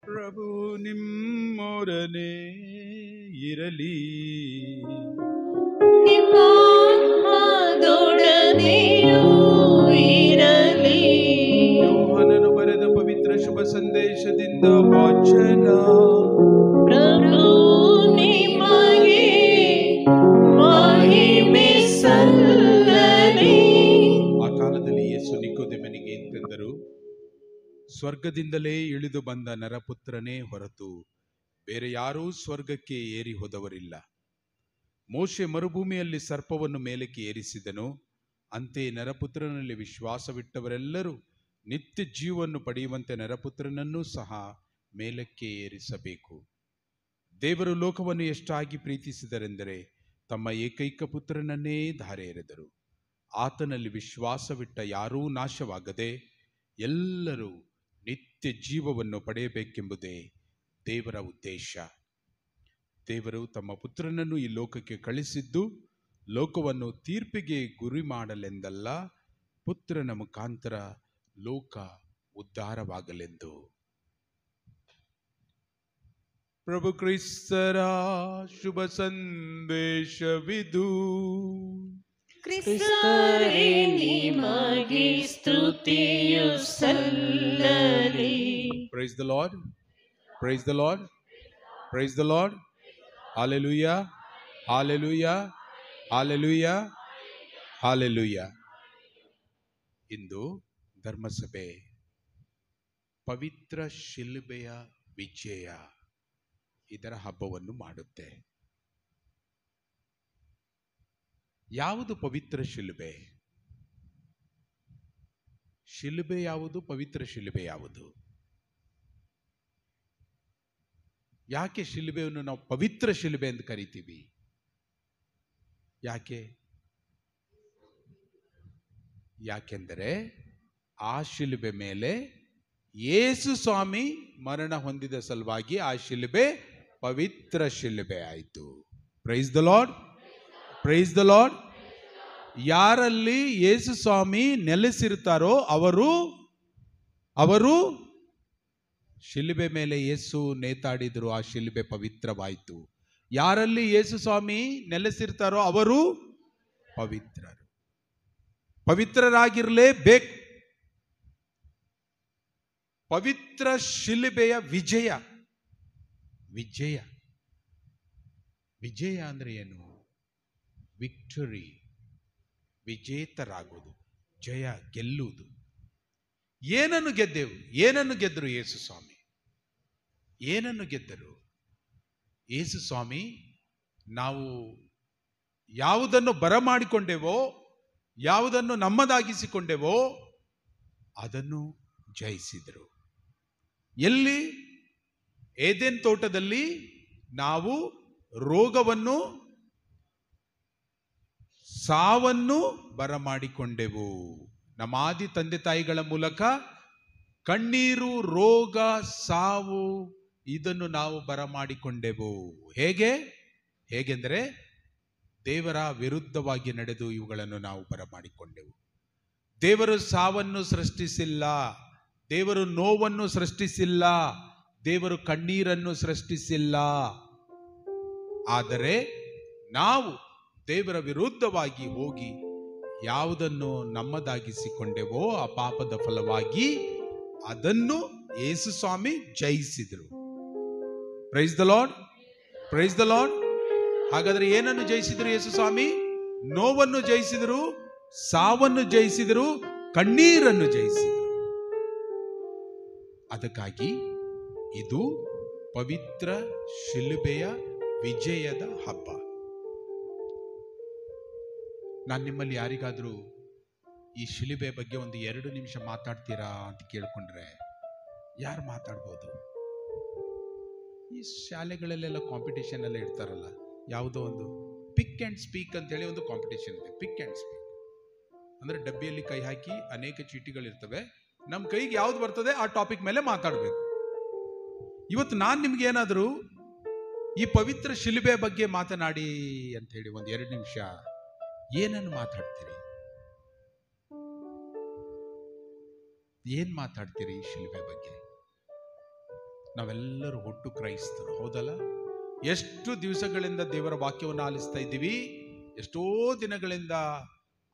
ಪ್ರಭು ನಿಮ್ಮೊಡನೆ ಇರಲಿ, ನಿಮ್ಮಾತ್ಮದೊಡನೆಯೂ ಇರಲಿ. ಯೋಹಾನನು ಬರೆದ ಪವಿತ್ರ ಶುಭ ಸಂದೇಶದಿಂದ ವಾಚನ. ಪ್ರಭು ನಿಮಗೆ ಮಹಿಮೆ ಸಲ್ಲಲಿ. ಆ ಕಾಲದಲ್ಲಿ ಯೇಸು ನಿಕೋದೇಮನಿಗೆ ಎಂತೆಂದರು, ಸ್ವರ್ಗದಿಂದಲೇ ಇಳಿದು ಬಂದ ನರಪುತ್ರನೇ ಹೊರತು ಬೇರೆ ಯಾರೂ ಸ್ವರ್ಗಕ್ಕೆ ಏರಿ ಹೋದವರಿಲ್ಲ. ಮೋಶೆ ಮರುಭೂಮಿಯಲ್ಲಿ ಸರ್ಪವನ್ನು ಮೇಲಕ್ಕೆ ಏರಿಸಿದನು, ಅಂತೆಯೇ ನರಪುತ್ರನಲ್ಲಿ ವಿಶ್ವಾಸವಿಟ್ಟವರೆಲ್ಲರೂ ನಿತ್ಯ ಜೀವವನ್ನು ಪಡೆಯುವಂತೆ ನರಪುತ್ರನನ್ನೂ ಸಹ ಮೇಲಕ್ಕೆ ಏರಿಸಬೇಕು. ದೇವರು ಲೋಕವನ್ನು ಎಷ್ಟಾಗಿ ಪ್ರೀತಿಸಿದರೆಂದರೆ ತಮ್ಮ ಏಕೈಕ ಪುತ್ರನನ್ನೇ ಧಾರೆ ಎರೆದರು. ಆತನಲ್ಲಿ ವಿಶ್ವಾಸವಿಟ್ಟ ಯಾರೂ ನಾಶವಾಗದೆ ಎಲ್ಲರೂ ನಿತ್ಯ ಜೀವವನ್ನು ಪಡೆಯಬೇಕೆಂಬುದೇ ದೇವರ ಉದ್ದೇಶ. ದೇವರು ತಮ್ಮ ಪುತ್ರನನ್ನು ಈ ಲೋಕಕ್ಕೆ ಕಳಿಸಿದ್ದು ಲೋಕವನ್ನು ತೀರ್ಪಿಗೆ ಗುರಿ ಮಾಡಲೆಂದಲ್ಲ, ಪುತ್ರನ ಮುಖಾಂತರ ಲೋಕ ಉದ್ಧಾರವಾಗಲೆಂದು. ಪ್ರಭು ಕ್ರಿಸ್ತರ ಶುಭ ಸಂದೇಶವಿದು. ಕ್ರಿಸ್ತರೇ ನಿಮಗೆ ಸ್ತುತಿಯು ಸಲ್ಲಲಿ. Praise the Lord. Praise the Lord. Praise the Lord. Hallelujah. Hallelujah. Hallelujah. Hallelujah. ಇಂದು ಧರ್ಮಸಭೆ ಪವಿತ್ರ ಶಿಲುಬೆಯ ವಿಜಯ ಇದರ ಹಬ್ಬವನ್ನು ಮಾಡುತ್ತೆ. ಯಾವುದು ಪವಿತ್ರ ಶಿಲುಬೆ? ಶಿಲುಬೆ ಯಾವುದು? ಪವಿತ್ರ ಶಿಲುಬೆ ಯಾವುದು? ಯಾಕೆ ಶಿಲುಬೆಯನ್ನು ನಾವು ಪವಿತ್ರ ಶಿಲುಬೆ ಎಂದು ಕರಿತೀವಿ? ಯಾಕೆಂದರೆ ಆ ಶಿಲುಬೆ ಮೇಲೆ ಯೇಸು ಸ್ವಾಮಿ ಮರಣ ಹೊಂದಿದ ಸಲುವಾಗಿ ಆ ಶಿಲುಬೆ ಪವಿತ್ರ ಶಿಲುಬೆ ಆಯಿತು. Price the Lord. Praise the lord. ಯಾರಲ್ಲಿ ಯೇಸು ಸ್ವಾಮಿ ನೆಲೆಸಿರ್ತಾರೋ ಅವರು ಶಿಲುಬೆ ಮೇಲೆ ಯೇಸು ನೇತಾಡಿದ್ರು, ಆ ಶಿಲುಬೆ ಪವಿತ್ರವಾಯಿತು. ಯಾರಲ್ಲಿ ಯೇಸು ಸ್ವಾಮಿ ನೆಲೆಸಿರ್ತಾರೋ ಅವರು ಪವಿತ್ರರು. ಪವಿತ್ರರಾಗಿರಲೇಬೇಕು. ಪವಿತ್ರ ಶಿಲುಬೆಯ ವಿಜಯ. ವಿಜಯ ಅಂದ್ರೆ ಏನು? ವಿಕ್ಟರಿ, ವಿಜೇತರಾಗುವುದು, ಜಯ, ಗೆಲ್ಲುವುದು. ಏನನ್ನು ಗೆದ್ದೆವು? ಏನನ್ನು ಗೆದ್ದರು ಯೇಸು ಸ್ವಾಮಿ? ಏನನ್ನು ಗೆದ್ದರು ಯೇಸು ಸ್ವಾಮಿ? ನಾವು ಯಾವುದನ್ನು ಬರಮಾಡಿಕೊಂಡೆವೋ, ಯಾವುದನ್ನು ನಮ್ಮದಾಗಿಸಿಕೊಂಡೆವೋ ಅದನ್ನು ಜಯಿಸಿದರು. ಎಲ್ಲಿ? ಏದೆನ್ ತೋಟದಲ್ಲಿ ನಾವು ರೋಗವನ್ನು, ಸಾವನ್ನು ಬರಮಾಡಿಕೊಂಡೆವು. ನಮ್ಮ ಆದಿ ತಂದೆ ತಾಯಿಗಳ ಮೂಲಕ ಕಣ್ಣೀರು, ರೋಗ, ಸಾವು ಇದನ್ನು ನಾವು ಬರಮಾಡಿಕೊಂಡೆವು. ಹೇಗೆಂದರೆ ದೇವರ ವಿರುದ್ಧವಾಗಿ ನಡೆದು ಇವುಗಳನ್ನು ನಾವು ಬರಮಾಡಿಕೊಂಡೆವು. ದೇವರು ಸಾವನ್ನು ಸೃಷ್ಟಿಸಿಲ್ಲ, ದೇವರು ನೋವನ್ನು ಸೃಷ್ಟಿಸಿಲ್ಲ, ದೇವರು ಕಣ್ಣೀರನ್ನು ಸೃಷ್ಟಿಸಿಲ್ಲ. ಆದರೆ ನಾವು ದೇವರ ವಿರುದ್ಧವಾಗಿ ಹೋಗಿ ಯಾವುದನ್ನು ನಮ್ಮದಾಗಿಸಿಕೊಂಡೆವೋ ಆ ಪಾಪದ ಫಲವಾಗಿ ಅದನ್ನು ಯೇಸು ಸ್ವಾಮಿ ಜಯಿಸಿದರು. Praise the Lord. Praise the Lord. ಹಾಗಾದ್ರೆ ಏನನ್ನು ಜಯಿಸಿದರು ಯೇಸು ಸ್ವಾಮಿ? ನೋವನ್ನು ಜಯಿಸಿದರು, ಸಾವನ್ನು ಜಯಿಸಿದರು, ಕಣ್ಣೀರನ್ನು ಜಯಿಸಿದರು. ಅದಕ್ಕಾಗಿ ಇದು ಪವಿತ್ರ ಶಿಲುಬೆಯ ವಿಜಯದ ಹಬ್ಬ. ನಾನು ನಿಮ್ಮಲ್ಲಿ ಯಾರಿಗಾದರೂ ಈ ಶಿಲುಬೆ ಬಗ್ಗೆ ಒಂದು 2 ನಿಮಿಷ ಮಾತಾಡ್ತೀರಾ ಅಂತ ಕೇಳ್ಕೊಂಡ್ರೆ ಯಾರು ಮಾತಾಡ್ಬೋದು? ಈ ಶಾಲೆಗಳಲ್ಲೆಲ್ಲ ಕಾಂಪಿಟೇಷನ್ ಎಲ್ಲ ಇಡ್ತಾರಲ್ಲ, ಯಾವುದೋ ಒಂದು ಪಿಕ್ ಆ್ಯಂಡ್ ಸ್ಪೀಕ್ ಅಂತೇಳಿ ಒಂದು ಕಾಂಪಿಟೇಷನ್ ಇದೆ. ಪಿಕ್ ಆ್ಯಂಡ್ ಸ್ಪೀಕ್ ಅಂದರೆ ಡಬ್ಬಿಯಲ್ಲಿ ಕೈ ಹಾಕಿ ಅನೇಕ ಚೀಟಿಗಳಿರ್ತವೆ, ನಮ್ಮ ಕೈಗೆ ಯಾವ್ದು ಬರ್ತದೆ ಆ ಟಾಪಿಕ್ ಮೇಲೆ ಮಾತಾಡಬೇಕು. ಇವತ್ತು ನಾನು ನಿಮ್ಗೆ ಏನಾದರೂ ಈ ಪವಿತ್ರ ಶಿಲುಬೆ ಬಗ್ಗೆ ಮಾತನಾಡಿ ಅಂತ ಹೇಳಿ ಒಂದು 2 ನಿಮಿಷ ಏನನ್ನು ಮಾತಾಡ್ತೀರಿ? ಏನ್ ಮಾತಾಡ್ತೀರಿ ಈ ಶಿಲುಬೆ ಬಗ್ಗೆ? ನಾವೆಲ್ಲರೂ ಹುಟ್ಟು ಕ್ರೈಸ್ತರು, ಹೌದಲ್ಲ? ಎಷ್ಟು ದಿವಸಗಳಿಂದ ದೇವರ ವಾಕ್ಯವನ್ನು ಆಲಿಸ್ತಾ ಇದ್ದೀವಿ, ಎಷ್ಟೋ ದಿನಗಳಿಂದ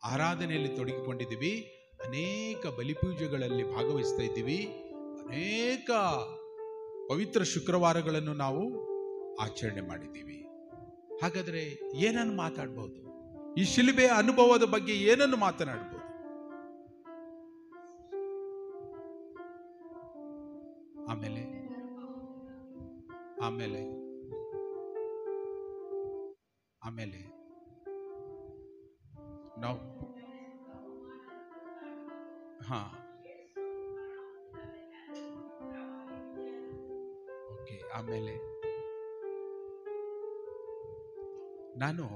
ಆರಾಧನೆಯಲ್ಲಿ ತೊಡಗಿಕೊಂಡಿದ್ದೀವಿ, ಅನೇಕ ಬಲಿಪೂಜೆಗಳಲ್ಲಿ ಭಾಗವಹಿಸ್ತಾ ಇದ್ದೀವಿ, ಅನೇಕ ಪವಿತ್ರ ಶುಕ್ರವಾರಗಳನ್ನು ನಾವು ಆಚರಣೆ ಮಾಡಿದ್ದೀವಿ. ಹಾಗಾದರೆ ಏನನ್ನು ಮಾತಾಡ್ಬೋದು? ಈ ಶಿಲುಬೆಯ ಅನುಭವದ ಬಗ್ಗೆ ಏನನ್ನು ಮಾತನಾಡ್ಬೋದು? ಆಮೇಲೆ ಆಮೇಲೆ ಆಮೇಲೆ ನಾವು ಓಕೆ. ಆಮೇಲೆ ನಾನು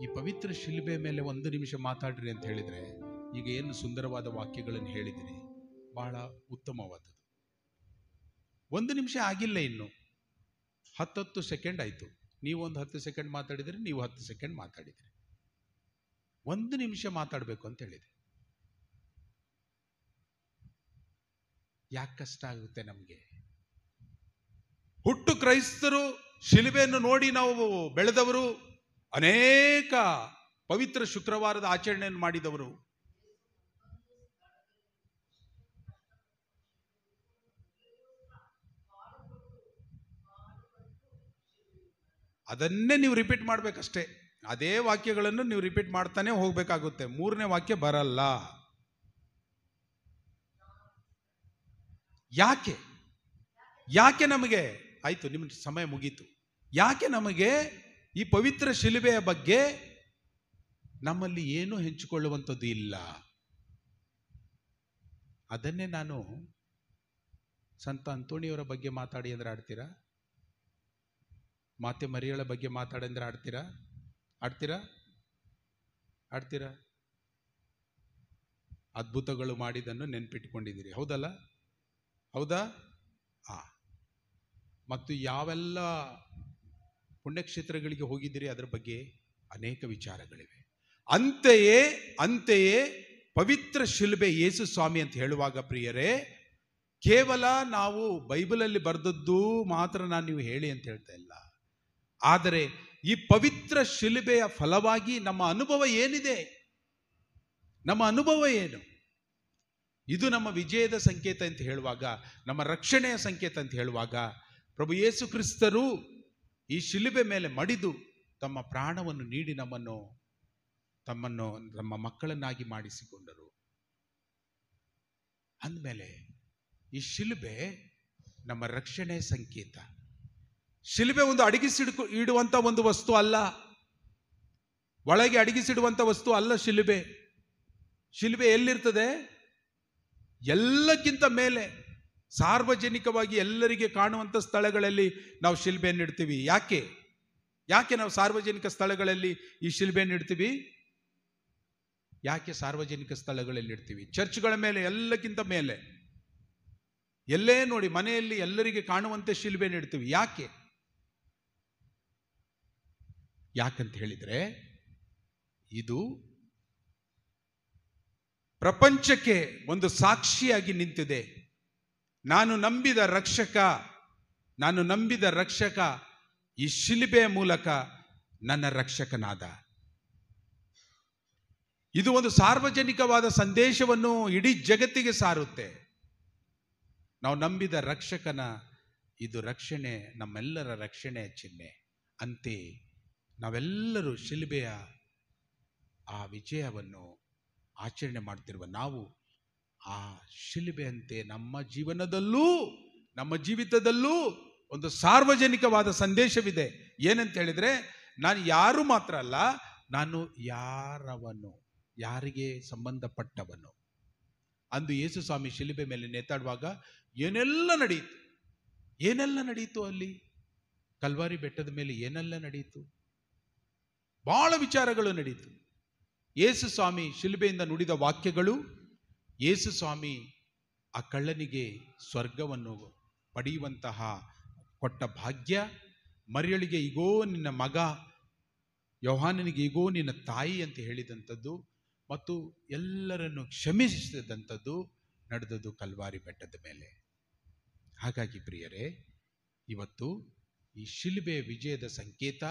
ಈ ಪವಿತ್ರ ಶಿಲುಬೆ ಮೇಲೆ 1 ನಿಮಿಷ ಮಾತಾಡ್ರಿ ಅಂತ ಹೇಳಿದ್ರೆ, ಈಗ ಏನು ಸುಂದರವಾದ ವಾಕ್ಯಗಳನ್ನು ಹೇಳಿದ್ದೀನಿ, ಬಹಳ ಉತ್ತಮವಾದದ್ದು. 1 ನಿಮಿಷ ಆಗಿಲ್ಲ, ಇನ್ನು 10 ಸೆಕೆಂಡ್ ಆಯಿತು. ನೀವು ಒಂದು 10 ಸೆಕೆಂಡ್ ಮಾತಾಡಿದರೆ, ನೀವು 10 ಸೆಕೆಂಡ್ ಮಾತಾಡಿದ್ರಿ. 1 ನಿಮಿಷ ಮಾತಾಡಬೇಕು ಅಂತ ಹೇಳಿದೆ. ಯಾಕೆ ಕಷ್ಟ ಆಗುತ್ತೆ ನಮಗೆ? ಹುಟ್ಟು ಕ್ರೈಸ್ತರು, ಶಿಲುಬೆಯನ್ನು ನೋಡಿ ನಾವು ಬೆಳೆದವರು, ಅನೇಕ ಪವಿತ್ರ ಶುಕ್ರವಾರದ ಆಚರಣೆಯನ್ನು ಮಾಡಿದವರು. ಅದನ್ನೇ ನೀವು ರಿಪೀಟ್ ಮಾಡಬೇಕಷ್ಟೇ. ಅದೇ ವಾಕ್ಯಗಳನ್ನು ನೀವು ರಿಪೀಟ್ ಮಾಡ್ತಾನೆ ಹೋಗ್ಬೇಕಾಗುತ್ತೆ. 3ನೇ ವಾಕ್ಯ ಬರಲ್ಲ. ಯಾಕೆ ನಮಗೆ ಆಯ್ತು, ನಿಮ್ಮ ಸಮಯ ಮುಗೀತು. ಯಾಕೆ ನಮಗೆ ಈ ಪವಿತ್ರ ಶಿಲುಬೆಯ ಬಗ್ಗೆ ನಮ್ಮಲ್ಲಿ ಏನೂ ಹಂಚಿಕೊಳ್ಳುವಂಥದ್ದು ಇಲ್ಲ? ಅದನ್ನೇ ನಾನು ಸಂತ ಅಂತೋಣಿಯವರ ಬಗ್ಗೆ ಮಾತಾಡಿ ಅಂದ್ರೆ ಆಡ್ತೀರಾ? ಮಾತೆ ಮರಿಯಳ ಬಗ್ಗೆ ಮಾತಾಡಂದ್ರೆ ಆಡ್ತೀರಾ? ಅದ್ಭುತಗಳು ಮಾಡಿದ್ದನ್ನು ನೆನ್ಪಿಟ್ಕೊಂಡಿದ್ದೀರಿ, ಹೌದಲ್ಲ? ಹೌದಾ? ಮತ್ತು ಯಾವೆಲ್ಲ ಪುಣ್ಯಕ್ಷೇತ್ರಗಳಿಗೆ ಹೋಗಿದ್ದೀರಿ, ಅದರ ಬಗ್ಗೆ ಅನೇಕ ವಿಚಾರಗಳಿವೆ. ಅಂತೆಯೇ ಪವಿತ್ರ ಶಿಲುಬೆ ಯೇಸು ಸ್ವಾಮಿ ಅಂತ ಹೇಳುವಾಗ ಪ್ರಿಯರೇ, ಕೇವಲ ನಾವು ಬೈಬಲಲ್ಲಿ ಬರೆದದ್ದು ಮಾತ್ರ ನಾನು ನೀವು ಹೇಳಿ ಅಂತ ಹೇಳ್ತಾ ಇಲ್ಲ. ಆದರೆ ಈ ಪವಿತ್ರ ಶಿಲುಬೆಯ ಫಲವಾಗಿ ನಮ್ಮ ಅನುಭವ ಏನಿದೆ, ನಮ್ಮ ಅನುಭವ ಏನು? ಇದು ನಮ್ಮ ವಿಜಯದ ಸಂಕೇತ ಅಂತ ಹೇಳುವಾಗ, ನಮ್ಮ ರಕ್ಷಣೆಯ ಸಂಕೇತ ಅಂತ ಹೇಳುವಾಗ, ಪ್ರಭು ಯೇಸು ಕ್ರಿಸ್ತರು ಈ ಶಿಲುಬೆ ಮೇಲೆ ಮಡಿದು ತಮ್ಮ ಪ್ರಾಣವನ್ನು ನೀಡಿ ನಮ್ಮನ್ನು ನಮ್ಮ ಮಕ್ಕಳನ್ನಾಗಿ ಮಾಡಿಸಿಕೊಂಡರು. ಅಂದಮೇಲೆ ಈ ಶಿಲುಬೆ ನಮ್ಮ ರಕ್ಷಣೆಯ ಸಂಕೇತ. ಶಿಲುಬೆ ಒಂದು ಇಡುವಂತ ಒಂದು ವಸ್ತು ಅಲ್ಲ, ಒಳಗೆ ಅಡಗಿಸಿಡುವಂತ ವಸ್ತು ಅಲ್ಲ. ಶಿಲುಬೆ ಎಲ್ಲಿರ್ತದೆ? ಎಲ್ಲಕ್ಕಿಂತ ಮೇಲೆ ಸಾರ್ವಜನಿಕವಾಗಿ ಎಲ್ಲರಿಗೆ ಕಾಣುವಂಥ ಸ್ಥಳಗಳಲ್ಲಿ ನಾವು ಶಿಲುಬೆಯನ್ನು ಇಡ್ತೀವಿ. ಯಾಕೆ ನಾವು ಸಾರ್ವಜನಿಕ ಸ್ಥಳಗಳಲ್ಲಿ ಈ ಶಿಲುಬೆಯನ್ನು ಇಡ್ತೀವಿ? ಯಾಕೆ ಸಾರ್ವಜನಿಕ ಸ್ಥಳಗಳಲ್ಲಿ ಇಡ್ತೀವಿ? ಚರ್ಚ್ಗಳ ಮೇಲೆ, ಎಲ್ಲಕ್ಕಿಂತ ಮೇಲೆ, ಎಲ್ಲೇ ನೋಡಿ ಮನೆಯಲ್ಲಿ ಎಲ್ಲರಿಗೆ ಕಾಣುವಂತೆ ಶಿಲುಬೆಯನ್ನು ಇಡ್ತೀವಿ. ಯಾಕಂತ ಹೇಳಿದ್ರೆ, ಇದು ಪ್ರಪಂಚಕ್ಕೆ ಒಂದು ಸಾಕ್ಷಿಯಾಗಿ ನಿಂತಿದೆ. ನಾನು ನಂಬಿದ ರಕ್ಷಕ ಈ ಶಿಲುಬೆಯ ಮೂಲಕ ನನ್ನ ರಕ್ಷಕನಾದ. ಇದು ಒಂದು ಸಾರ್ವಜನಿಕವಾದ ಸಂದೇಶವನ್ನು ಇಡೀ ಜಗತ್ತಿಗೆ ಸಾರುತ್ತೆ. ನಾವು ನಂಬಿದ ರಕ್ಷಕನ ಇದು ರಕ್ಷಣೆ, ನಮ್ಮೆಲ್ಲರ ರಕ್ಷಣೆಯ ಚಿಹ್ನೆ. ಅಂತೆ ನಾವೆಲ್ಲರೂ ಶಿಲುಬೆಯ ಆ ವಿಜಯವನ್ನು ಆಚರಣೆ ಮಾಡ್ತಿರುವ ನಾವು ಆ ಶಿಲುಬೆಯಂತೆ ನಮ್ಮ ಜೀವಿತದಲ್ಲೂ ಒಂದು ಸಾರ್ವಜನಿಕವಾದ ಸಂದೇಶವಿದೆ. ಏನಂತ ಹೇಳಿದ್ರೆ, ನಾನು ಯಾರು ಮಾತ್ರ ಅಲ್ಲ, ನಾನು ಯಾರಿಗೆ ಸಂಬಂಧಪಟ್ಟವನು. ಅಂದು ಯೇಸು ಸ್ವಾಮಿ ಶಿಲುಬೆ ಮೇಲೆ ನೇತಾಡುವಾಗ ಏನೆಲ್ಲ ನಡೀತು ಅಲ್ಲಿ ಕಲ್ವಾರಿ ಬೆಟ್ಟದ ಮೇಲೆ ಏನೆಲ್ಲ ನಡೀತು? ಬಹಳ ವಿಚಾರಗಳು ನಡೀತು. ಯೇಸು ಸ್ವಾಮಿ ಶಿಲುಬೆಯಿಂದ ನುಡಿದ ವಾಕ್ಯಗಳು, ಯೇಸು ಸ್ವಾಮಿ ಆ ಕಳ್ಳನಿಗೆ ಸ್ವರ್ಗವನ್ನು ಪಡೆಯುವಂತಹ ಕೊಟ್ಟ ಭಾಗ್ಯ, ಮರಿಯಳಿಗೆ ಈಗೋ ನಿನ್ನ ಮಗ, ಯೋಹಾನನಿಗೆ ಈಗೋ ನಿನ್ನ ತಾಯಿ ಅಂತ ಹೇಳಿದಂಥದ್ದು, ಮತ್ತು ಎಲ್ಲರನ್ನು ಕ್ಷಮಿಸಿದಂಥದ್ದು ನಡೆದದ್ದು ಕಲ್ವಾರಿ ಬೆಟ್ಟದ ಮೇಲೆ. ಹಾಗಾಗಿ ಪ್ರಿಯರೇ, ಇವತ್ತು ಈ ಶಿಲುಬೆ ವಿಜಯದ ಸಂಕೇತ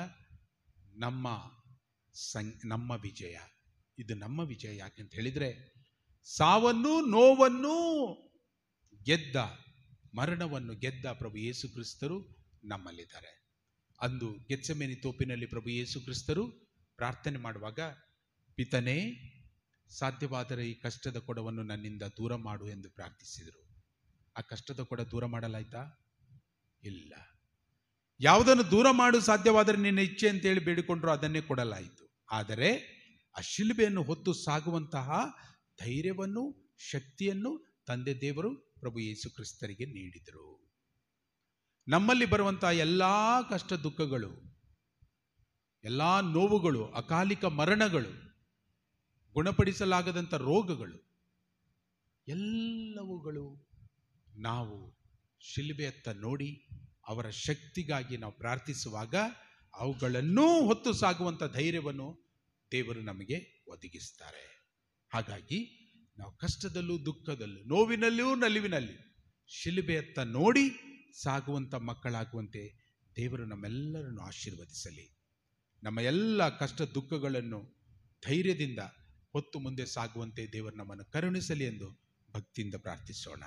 ನಮ್ಮ ವಿಜಯ. ಇದು ನಮ್ಮ ವಿಜಯ. ಯಾಕೆಂತ ಹೇಳಿದರೆ, ಸಾವನ್ನು ನೋವನ್ನು ಗೆದ್ದ, ಮರಣವನ್ನು ಗೆದ್ದ ಪ್ರಭು ಯೇಸು ಕ್ರಿಸ್ತರು ನಮ್ಮಲ್ಲಿದ್ದಾರೆ. ಅಂದು ಗೆತ್ಸೆಮನೆ ತೋಪಿನಲ್ಲಿ ಪ್ರಭು ಯೇಸು ಕ್ರಿಸ್ತರು ಪ್ರಾರ್ಥನೆ ಮಾಡುವಾಗ, ಪಿತನೇ, ಸಾಧ್ಯವಾದರೆ ಈ ಕಷ್ಟದ ಕೊಡವನ್ನು ನನ್ನಿಂದ ದೂರ ಮಾಡು ಎಂದು ಪ್ರಾರ್ಥಿಸಿದರು. ಆ ಕಷ್ಟದ ಕೊಡ ದೂರ ಮಾಡಲಾಯ್ತಾ? ಇಲ್ಲ. ಯಾವುದನ್ನು ದೂರ ಮಾಡು ಸಾಧ್ಯವಾದರೆ ನಿನ್ನ ಇಚ್ಛೆ ಅಂತೇಳಿ ಬೇಡಿಕೊಂಡ್ರು, ಅದನ್ನೇ ಕೊಡಲಾಯಿತು. ಆದರೆ ಆ ಶಿಲುಬೆಯನ್ನು ಹೊತ್ತು ಸಾಗುವಂತಹ ಧೈರ್ಯವನ್ನು, ಶಕ್ತಿಯನ್ನು ತಂದೆ ದೇವರು ಪ್ರಭು ಯೇಸು ಕ್ರಿಸ್ತರಿಗೆ ನೀಡಿದರು. ನಮ್ಮಲ್ಲಿ ಬರುವಂತಹ ಎಲ್ಲ ಕಷ್ಟ ದುಃಖಗಳು, ಎಲ್ಲ ನೋವುಗಳು, ಅಕಾಲಿಕ ಮರಣಗಳು, ಗುಣಪಡಿಸಲಾಗದಂಥ ರೋಗಗಳು, ಎಲ್ಲವುಗಳು ನಾವು ಶಿಲುಬೆಯತ್ತ ನೋಡಿ ಅವರ ಶಕ್ತಿಗಾಗಿ ನಾವು ಪ್ರಾರ್ಥಿಸುವಾಗ ಅವುಗಳನ್ನೂ ಹೊತ್ತು ಸಾಗುವಂಥ ಧೈರ್ಯವನ್ನು ದೇವರು ನಮಗೆ ಒದಗಿಸ್ತಾರೆ. ಹಾಗಾಗಿ ನಾವು ಕಷ್ಟದಲ್ಲೂ, ದುಃಖದಲ್ಲೂ, ನೋವಿನಲ್ಲೂ, ನಲಿವಿನಲ್ಲಿ ಶಿಲುಬೆಯತ್ತ ನೋಡಿ ಸಾಗುವಂಥ ಮಕ್ಕಳಾಗುವಂತೆ ದೇವರು ನಮ್ಮೆಲ್ಲರನ್ನು ಆಶೀರ್ವದಿಸಲಿ. ನಮ್ಮ ಎಲ್ಲ ಕಷ್ಟ ದುಃಖಗಳನ್ನು ಧೈರ್ಯದಿಂದ ಹೊತ್ತು ಮುಂದೆ ಸಾಗುವಂತೆ ದೇವರು ನಮ್ಮನ್ನು ಕರುಣಿಸಲಿ ಎಂದು ಭಕ್ತಿಯಿಂದ ಪ್ರಾರ್ಥಿಸೋಣ.